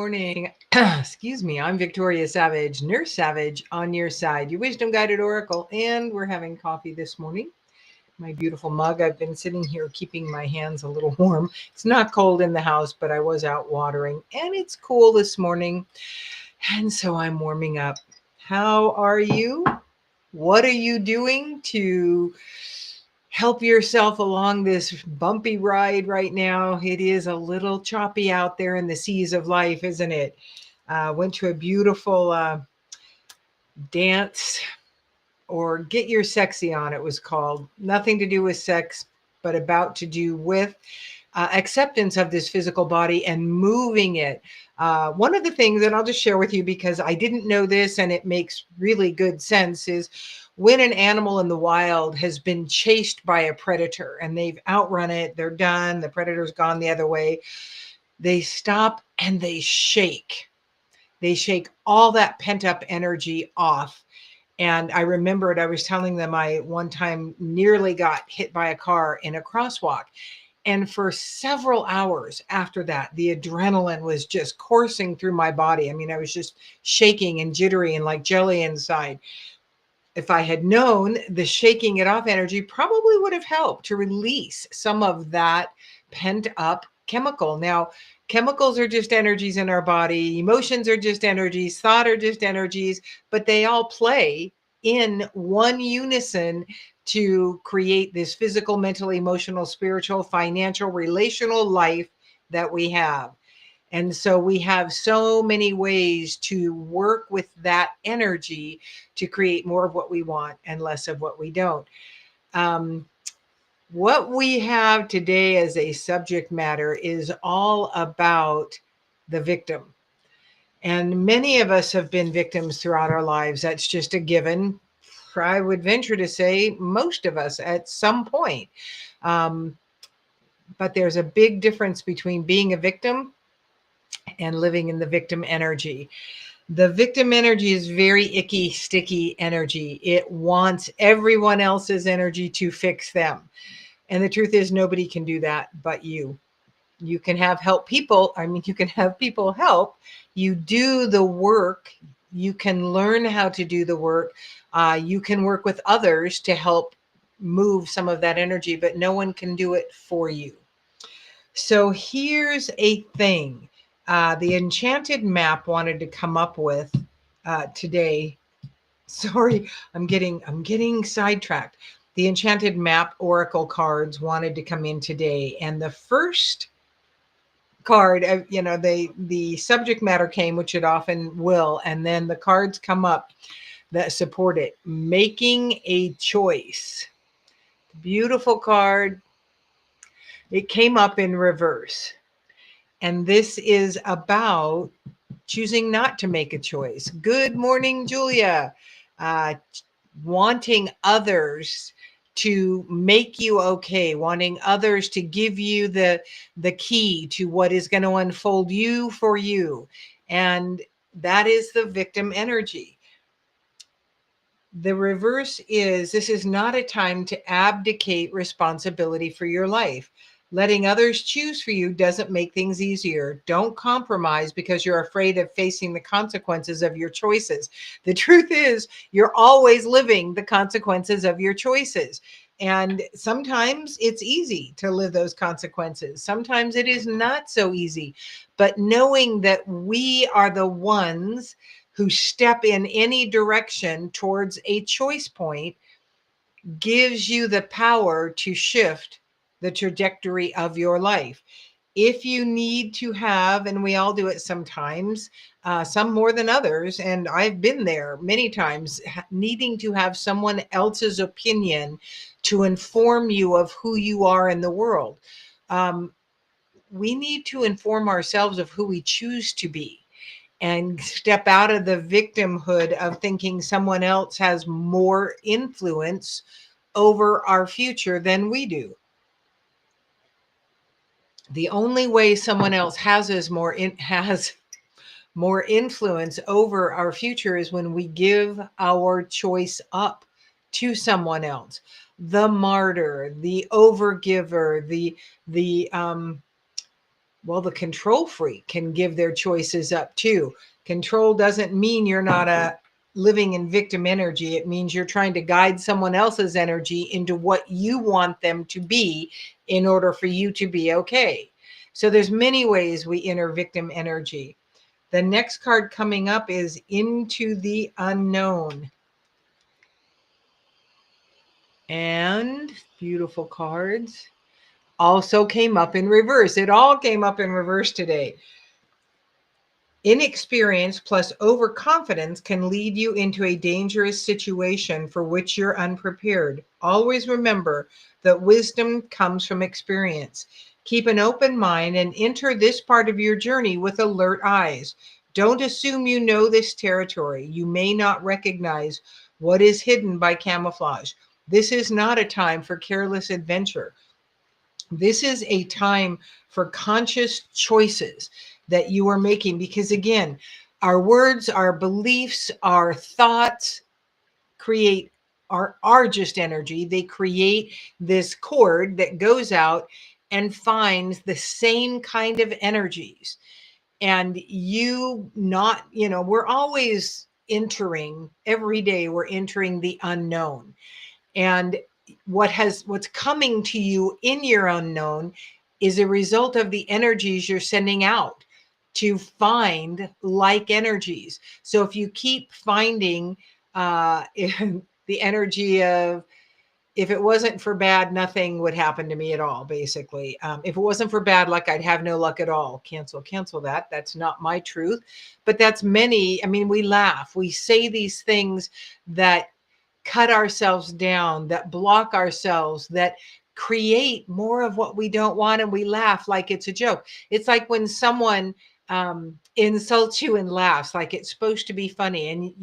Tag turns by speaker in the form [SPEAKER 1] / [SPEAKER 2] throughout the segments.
[SPEAKER 1] morning. Excuse me. I'm Victoria Savage, Nurse Savage on your side, your wisdom guided oracle, and we're having coffee this morning. My beautiful mug. I've been sitting here keeping my hands a little warm. It's not cold in the house, but I was out watering, and it's cool this morning, and so I'm warming up. How are you? What are you doing to help yourself along this bumpy ride right now? It is a little choppy out there in the seas of life, isn't it? Went to a beautiful dance, or Get Your Sexy On, it was called. Nothing to do with sex, but about to do with acceptance of this physical body and moving it. One of the things, and I'll just share with you because I didn't know this and it makes really good sense, is when an animal in the wild has been chased by a predator and they've outrun it, they're done, the predator's gone the other way, they stop and they shake. They shake all that pent up energy off. And I remembered I was telling them I one time nearly got hit by a car in a crosswalk. And for several hours after that, the adrenaline was just coursing through my body. I mean, I was just shaking and jittery and like jelly inside. If I had known, the shaking it off energy probably would have helped to release some of that pent up chemical. Now, chemicals are just energies in our body, emotions are just energies, thought are just energies, but they all play in one unison to create this physical, mental, emotional, spiritual, financial, relational life that we have. And so we have so many ways to work with that energy to create more of what we want and less of what we don't. Um, what we have today as a subject matter is all about the victim. And many of us have been victims throughout our lives. That's just a given. I would venture to say most of us at some point. Um, but there's a big difference between being a victim and living in the victim energy. The victim energy is very icky, sticky energy. It wants everyone else's energy to fix them. And the truth is, nobody can do that but you. You can have help people. I mean, you can have people help. You do the work. You can learn how to do the work. You can work with others to help move some of that energy, but no one can do it for you. So here's a thing. The Enchanted Map wanted to come up with today. Sorry, I'm getting sidetracked. The Enchanted Map Oracle cards wanted to come in today, and the first card, the subject matter came, which it often will, and then the cards come up that support it. Making a choice. Beautiful card. It came up in reverse. And this is about choosing not to make a choice. Good morning, Julia. Uh, Wanting others to make you okay, wanting others to give you the key to what is going to unfold you for you. And that is the victim energy. The reverse is, this is not a time to abdicate responsibility for your life. Letting others choose for you doesn't make things easier. Don't compromise because you're afraid of facing the consequences of your choices. The truth is, you're always living the consequences of your choices. And sometimes it's easy to live those consequences. Sometimes it is not so easy. But knowing that we are the ones who step in any direction towards a choice point gives you the power to shift the trajectory of your life. If you need to have, and we all do it sometimes, some more than others, and I've been there many times, needing to have someone else's opinion to inform you of who you are in the world. We need to inform ourselves of who we choose to be and step out of the victimhood of thinking someone else has more influence over our future than we do. The only way someone else has more influence over our future is when we give our choice up to someone else. The martyr, the overgiver, the Well, the control freak can give their choices up too. Control doesn't mean you're not living in victim energy. It means you're trying to guide someone else's energy into what you want them to be in order for you to be okay. So there's many ways we enter victim energy. The next card coming up is Into the Unknown. And beautiful cards. Also came up in reverse. It all came up in reverse today. Inexperience plus overconfidence can lead you into a dangerous situation for which you're unprepared. Always remember that wisdom comes from experience. Keep an open mind and enter this part of your journey with alert eyes. Don't assume you know this territory. You may not recognize what is hidden by camouflage. This is not a time for careless adventure. This is a time for conscious choices that you are making, because again, our words, our beliefs, our thoughts create are just energy. They create this cord that goes out and finds the same kind of energies. And we're always entering every day, we're entering the unknown. And what's coming to you in your unknown is a result of the energies you're sending out to find like energies. So if you keep finding the energy of, if it wasn't for bad, nothing would happen to me at all, basically. If it wasn't for bad luck, I'd have no luck at all. Cancel that. That's not my truth. But that's many. I mean, we laugh. We say these things that cut ourselves down, that block ourselves, that create more of what we don't want, and we laugh like it's a joke. It's like when someone insults you and laughs like it's supposed to be funny, and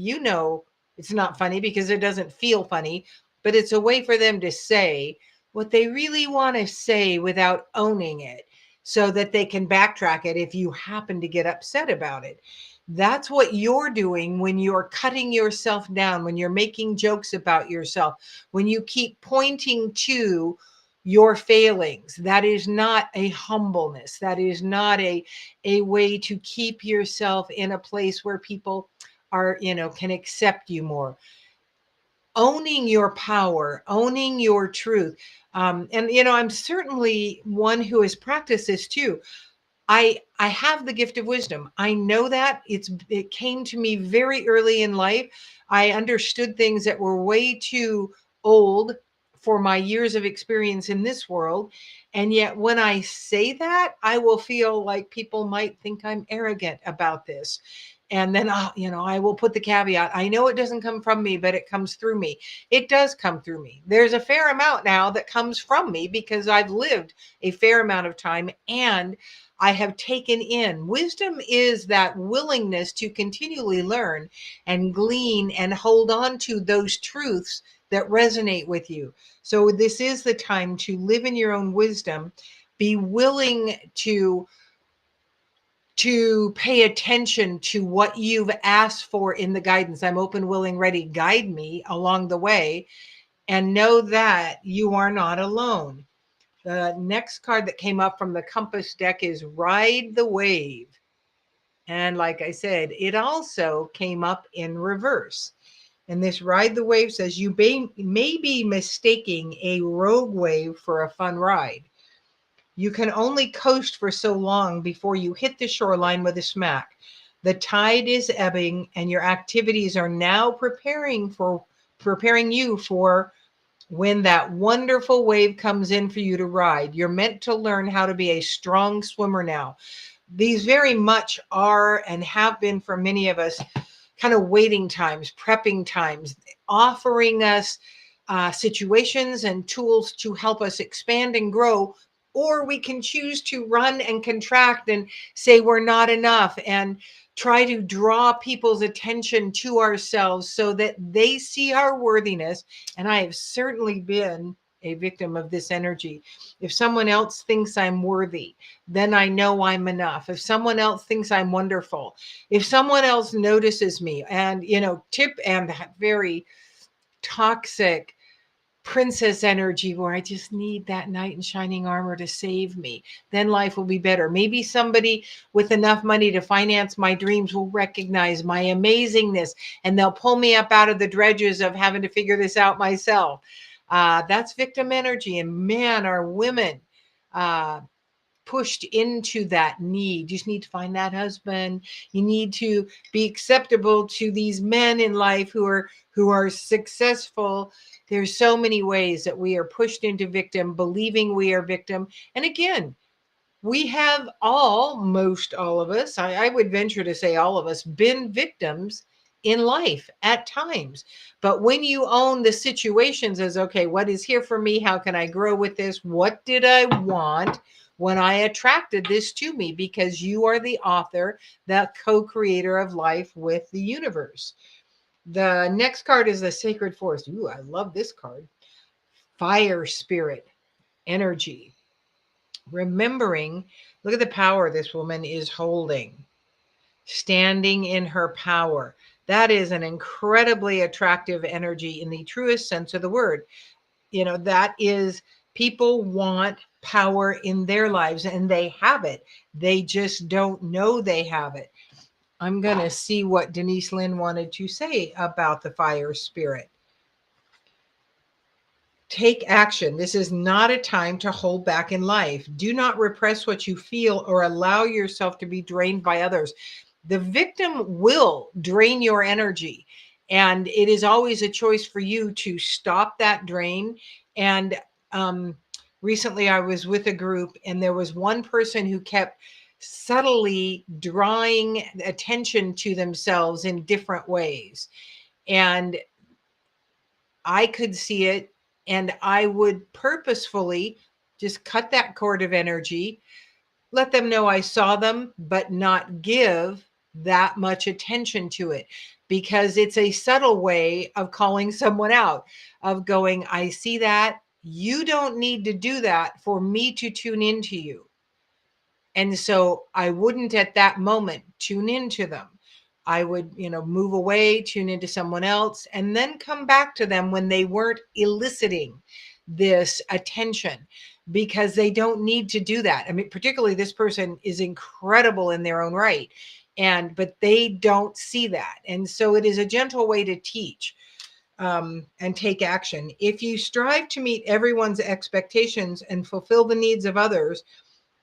[SPEAKER 1] it's not funny because it doesn't feel funny, but it's a way for them to say what they really want to say without owning it, so that they can backtrack it if you happen to get upset about it. That's what you're doing when you're cutting yourself down, when you're making jokes about yourself, when you keep pointing to your failings. That is not a humbleness. That is not a way to keep yourself in a place where people can accept you more. Owning your power, owning your truth. I'm certainly one who has practiced this too. I have the gift of wisdom. I know that it came to me very early in life. I understood things that were way too old for my years of experience in this world. And yet when I say that, I will feel like people might think I'm arrogant about this. And then I will put the caveat. I know it doesn't come from me, but it comes through me. It does come through me. There's a fair amount now that comes from me because I've lived a fair amount of time, and I have taken in. Wisdom is that willingness to continually learn and glean and hold on to those truths that resonate with you. So this is the time to live in your own wisdom. Be willing to pay attention to what you've asked for in the guidance. I'm open, willing, ready. Guide me along the way, and know that you are not alone. The next card that came up from the compass deck is Ride the Wave. And like I said, it also came up in reverse. And this Ride the Wave says you may be mistaking a rogue wave for a fun ride. You can only coast for so long before you hit the shoreline with a smack. The tide is ebbing, and your activities are now preparing you for when that wonderful wave comes in for you to ride. You're meant to learn how to be a strong swimmer now. These very much are and have been for many of us kind of waiting times, prepping times, offering us situations and tools to help us expand and grow. Or we can choose to run and contract and say we're not enough and try to draw people's attention to ourselves so that they see our worthiness. And I have certainly been a victim of this energy. If someone else thinks I'm worthy, then I know I'm enough. If someone else thinks I'm wonderful, if someone else notices me, and tip and that very toxic princess energy where I just need that knight in shining armor to save me. Then life will be better. Maybe somebody with enough money to finance my dreams will recognize my amazingness and they'll pull me up out of the dredges of having to figure this out myself. That's victim energy. And man, are women uh, pushed into that need. You just need to find that husband. You need to be acceptable to these men in life who are successful. There's so many ways that we are pushed into victim, believing we are victim. And again, we have most all of us, I would venture to say all of us, been victims in life at times. But when you own the situations as, okay, what is here for me? How can I grow with this? What did I want when I attracted this to me? Because you are the author, the co-creator of life with the universe. The next card is the sacred force. Ooh, I love this card. Fire spirit energy. Remembering, look at the power this woman is holding, standing in her power. That is an incredibly attractive energy in the truest sense of the word. That is, people want power in their lives and they have it. They just don't know they have it. I'm going to see what Denise Lynn wanted to say about the fire spirit. Take action. This is not a time to hold back in life. Do not repress what you feel or allow yourself to be drained by others. The victim will drain your energy, and it is always a choice for you to stop that drain. And recently, I was with a group, and there was one person who kept subtly drawing attention to themselves in different ways. And I could see it, and I would purposefully just cut that cord of energy, let them know I saw them, but not give that much attention to it, because it's a subtle way of calling someone out, of going, I see that. You don't need to do that for me to tune into you. And so I wouldn't at that moment tune into them. I would, move away, tune into someone else, and then come back to them when they weren't eliciting this attention, because they don't need to do that. I mean, particularly this person is incredible in their own right. But they don't see that. And so it is a gentle way to teach and take action. If you strive to meet everyone's expectations and fulfill the needs of others,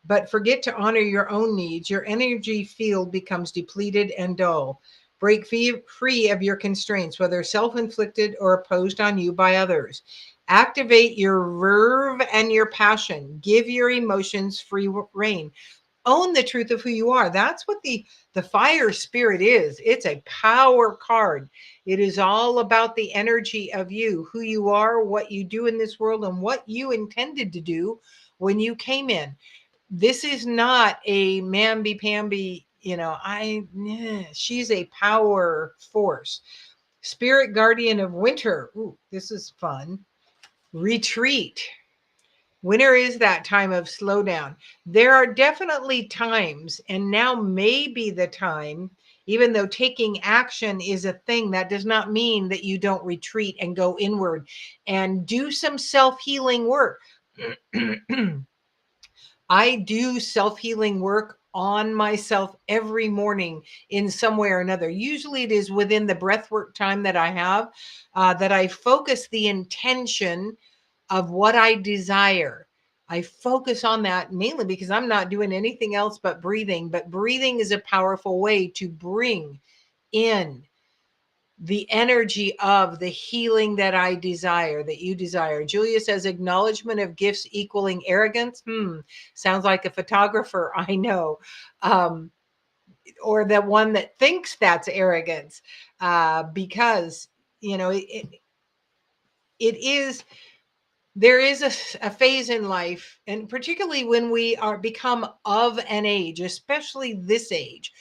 [SPEAKER 1] but forget to honor your own needs, your energy field becomes depleted and dull. Break free of your constraints, whether self-inflicted or imposed on you by others. Activate your verve and your passion. Give your emotions free rein. Own the truth of who you are. That's what the fire spirit is. It's a power card. It is all about the energy of you, who you are, what you do in this world, and what you intended to do when you came in. This is not a mamby-pamby, she's a power force. Spirit guardian of winter. Ooh, this is fun. Retreat. Winter is that time of slowdown. There are definitely times, and now may be the time, even though taking action is a thing, that does not mean that you don't retreat and go inward and do some self-healing work. I do self-healing work on myself every morning in some way or another. Usually it is within the breath work time that I have, that I focus the intention of what I desire. I focus on that mainly because I'm not doing anything else but breathing. But breathing is a powerful way to bring in the energy of the healing that I desire, that you desire. Julia says, acknowledgement of gifts equaling arrogance. Sounds like a photographer I know, or the one that thinks that's arrogance, because, it is, there is a phase in life, and particularly when we are become of an age, especially this age,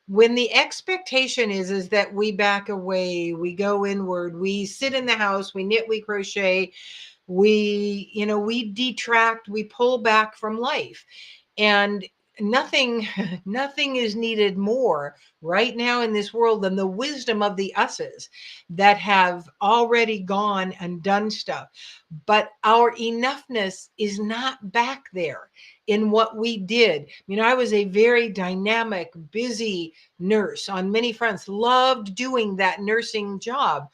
[SPEAKER 1] when the expectation is that we back away, we go inward, we sit in the house, we knit, we crochet, we detract, we pull back from life. And nothing nothing is needed more right now in this world than the wisdom of the us's that have already gone and done stuff. But our enoughness is not back there in what we did. I was a very dynamic, busy nurse on many fronts, loved doing that nursing job.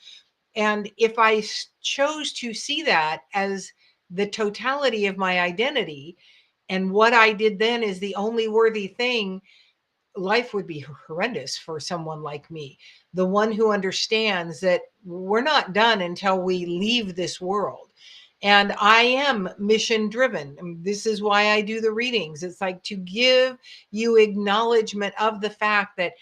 [SPEAKER 1] And if I chose to see that as the totality of my identity, and what I did then is the only worthy thing, life would be horrendous for someone like me, the one who understands that we're not done until we leave this world. And I am mission driven. This is why I do the readings. It's like to give you acknowledgement of the fact that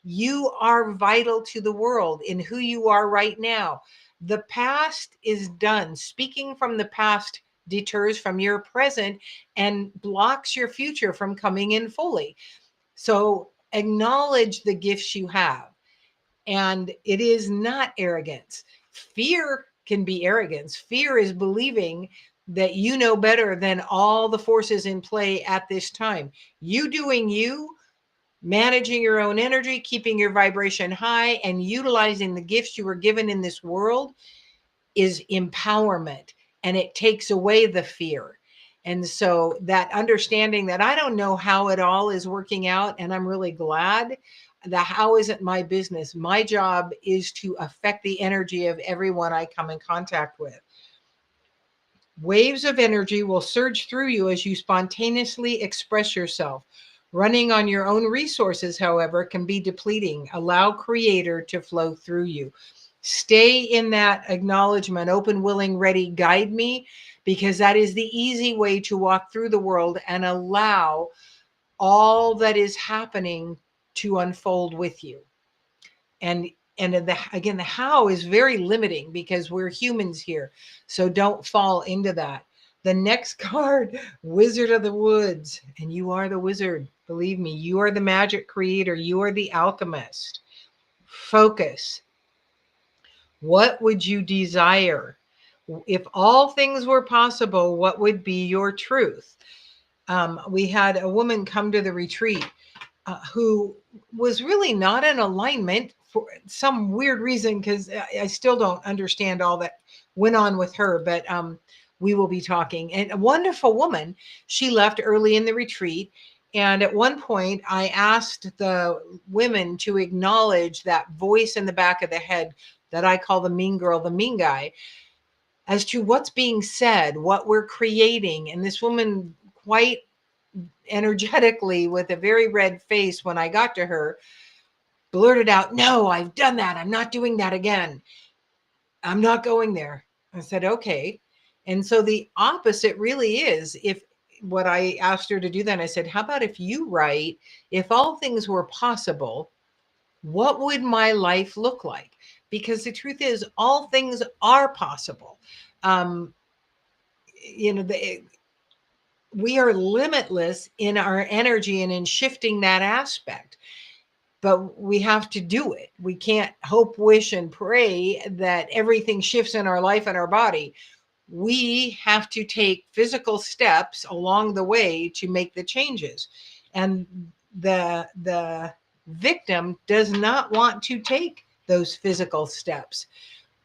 [SPEAKER 1] you are vital to the world in who you are right now. The past is done. Speaking from the past deters from your present and blocks your future from coming in fully. So acknowledge the gifts you have. And it is not arrogance. Fear can be arrogance. Fear is believing that you know better than all the forces in play at this time. You doing you, managing your own energy, keeping your vibration high, and utilizing the gifts you were given in this world is empowerment, and it takes away the fear. And so that understanding that I don't know how it all is working out, and I'm really glad. The how isn't my business. My job is to affect the energy of everyone I come in contact with. Waves of energy will surge through you as you spontaneously express yourself. Running on your own resources, however, can be depleting. Allow Creator to flow through you. Stay in that acknowledgement, open, willing, ready, guide me, because that is the easy way to walk through the world and allow all that is happening to unfold with you. And again, the how is very limiting because we're humans here. So don't fall into that. The next card, Wizard of the Woods. And you are the wizard. Believe me, you are the magic creator. You are the alchemist. Focus. What would you desire? If all things were possible, what would be your truth? We had a woman come to the retreat who was really not in alignment for some weird reason, because I still don't understand all that went on with her, but we will be talking. And a wonderful woman, she left early in the retreat. And at one point, I asked the women to acknowledge that voice in the back of the head that I call the mean girl, the mean guy, as to what's being said, what we're creating. And this woman, quite energetically, with a very red face when I got to her, blurted out, "No, I've done that. I'm not doing that again. I'm not going there." I said, "Okay." And so the opposite really is, if what I asked her to do then, I said, "How about if you write, if all things were possible, what would my life look like?" Because the truth is, all things are possible. Um, you know, we are limitless in our energy and in shifting that aspect, but we have to do it. We can't hope, wish, and pray that everything shifts in our life and our body. We have to take physical steps along the way to make the changes. And the victim does not want to take those physical steps.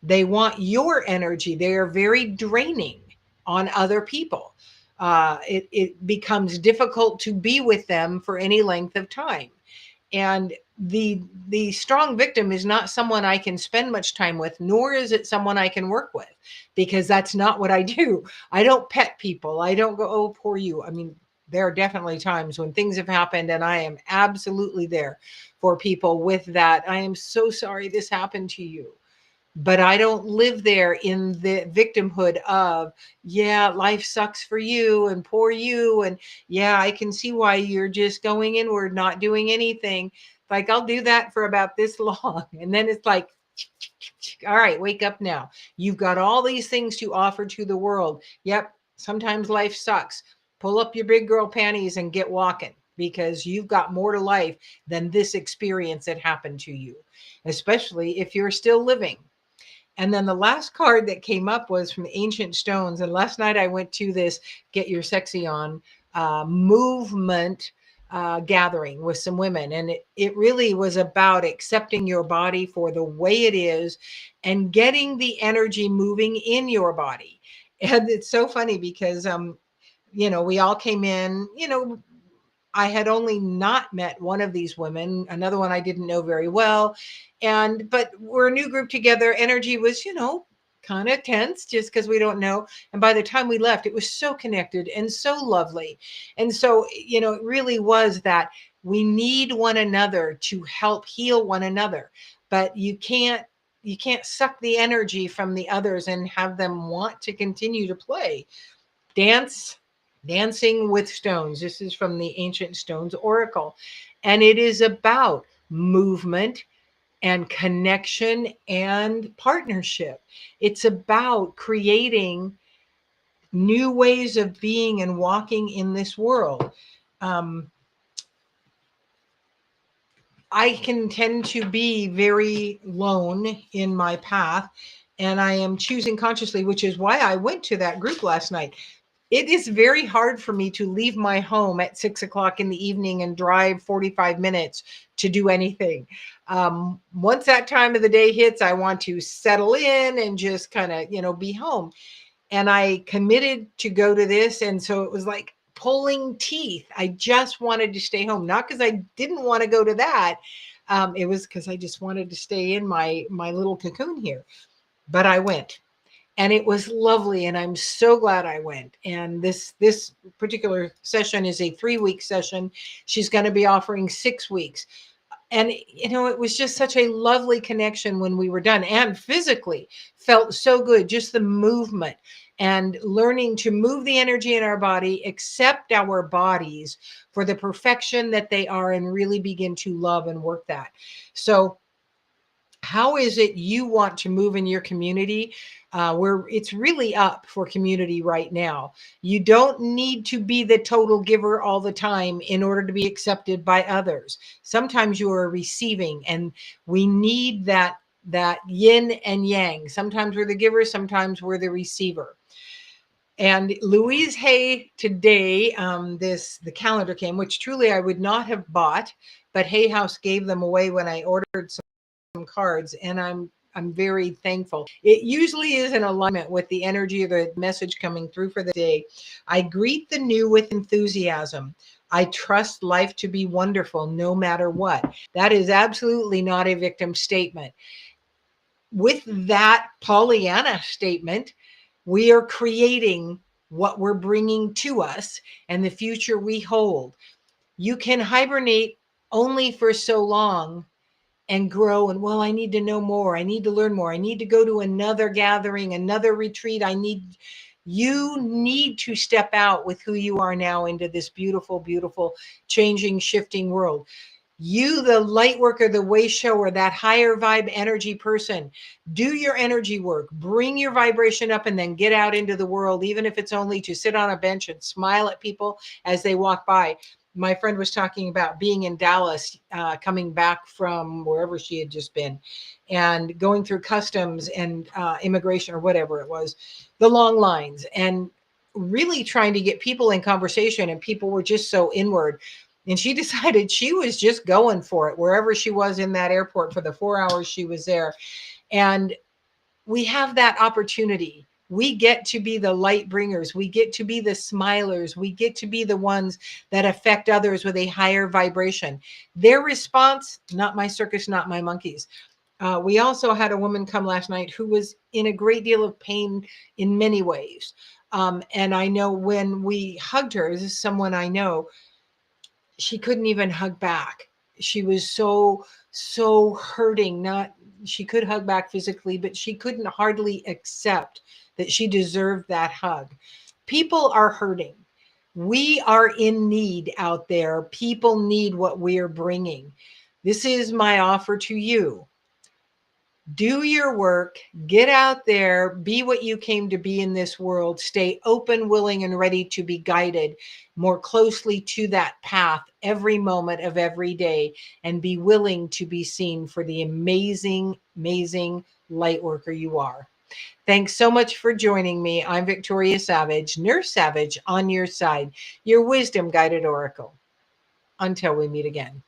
[SPEAKER 1] They want your energy. They are very draining on other people. It becomes difficult to be with them for any length of time. And the strong victim is not someone I can spend much time with, nor is it someone I can work with, because that's not what I do. I don't pet people. I don't go, "Oh, poor you." I mean, there are definitely times when things have happened and I am absolutely there for people with that. "I am so sorry this happened to you." But I don't live there in the victimhood of, "Yeah, life sucks for you and poor you. And yeah, I can see why you're just going inward, not doing anything." Like, I'll do that for about this long. And then it's like, "All right, wake up now. You've got all these things to offer to the world. Yep, sometimes life sucks. Pull up your big girl panties and get walking, because you've got more to life than this experience that happened to you, especially if you're still living." And then the last card that came up was from Ancient Stones. And last night I went to this Get Your Sexy On movement gathering with some women, and it really was about accepting your body for the way it is and getting the energy moving in your body. And it's so funny because we all came in, I had only not met one of these women, another one I didn't know very well. But we're a new group together. Energy was, kind of tense just because we don't know. And by the time we left, it was so connected and so lovely. And so, it really was that we need one another to help heal one another. But you can't suck the energy from the others and have them want to continue to play. Dancing with stones. This is from the Ancient Stones Oracle. And it is about movement and connection and partnership. It's about creating new ways of being and walking in this world. Um, I can tend to be very lone in my path, and I am choosing consciously, which is why I went to that group last night. It is very hard for me to leave my home at 6 o'clock in the evening and drive 45 minutes to do anything. Once that time of the day hits, I want to settle in and just kind of, be home. And I committed to go to this. And so it was like pulling teeth. I just wanted to stay home, not because I didn't want to go to that. It was because I just wanted to stay in my little cocoon here. But I went, and it was lovely, and I'm so glad I went. And this particular session is a 3-week session. She's going to be offering 6 weeks. And it was just such a lovely connection when we were done, and physically felt so good, just the movement and learning to move the energy in our body, accept our bodies for the perfection that they are, and really begin to love and work that. So how is it you want to move in your community? Where it's really up for community right now. You don't need to be the total giver all the time in order to be accepted by others. Sometimes you are receiving, and we need that yin and yang. Sometimes we're the giver, sometimes we're the receiver. And Louise Hay today, the calendar came, which truly I would not have bought, but Hay House gave them away when I ordered some cards, and I'm very thankful. It usually is in alignment with the energy of the message coming through for the day. I greet the new with enthusiasm. I trust life to be wonderful no matter what. That is absolutely not a victim statement. With that Pollyanna statement, we are creating what we're bringing to us and the future we hold. You can hibernate only for so long and grow, and well, I need to know more, I need to learn more, I need to go to another gathering, another retreat. You need to step out with who you are now into this beautiful, beautiful, changing, shifting world. You, the light worker, the way shower, that higher vibe energy person, do your energy work, bring your vibration up, and then get out into the world, even if it's only to sit on a bench and smile at people as they walk by. My friend was talking about being in Dallas, coming back from wherever she had just been, and going through customs and immigration or whatever it was, the long lines, and really trying to get people in conversation, and people were just so inward. And she decided she was just going for it wherever she was in that airport for the 4 hours she was there. And we have that opportunity. We get to be the light bringers. We get to be the smilers. We get to be the ones that affect others with a higher vibration. Their response, not my circus, not my monkeys. We also had a woman come last night who was in a great deal of pain in many ways. And I know when we hugged her, this is someone I know, she couldn't even hug back. She was so hurting. Not She could hug back physically, but she couldn't hardly accept that she deserved that hug. People are hurting. We are in need out there. People need what we're bringing. This is my offer to you. Do your work, get out there, be what you came to be in this world, stay open, willing, and ready to be guided more closely to that path every moment of every day, and be willing to be seen for the amazing, amazing light worker you are. Thanks so much for joining me. I'm Victoria Savage, Nurse Savage, on your side, your wisdom guided oracle. Until we meet again.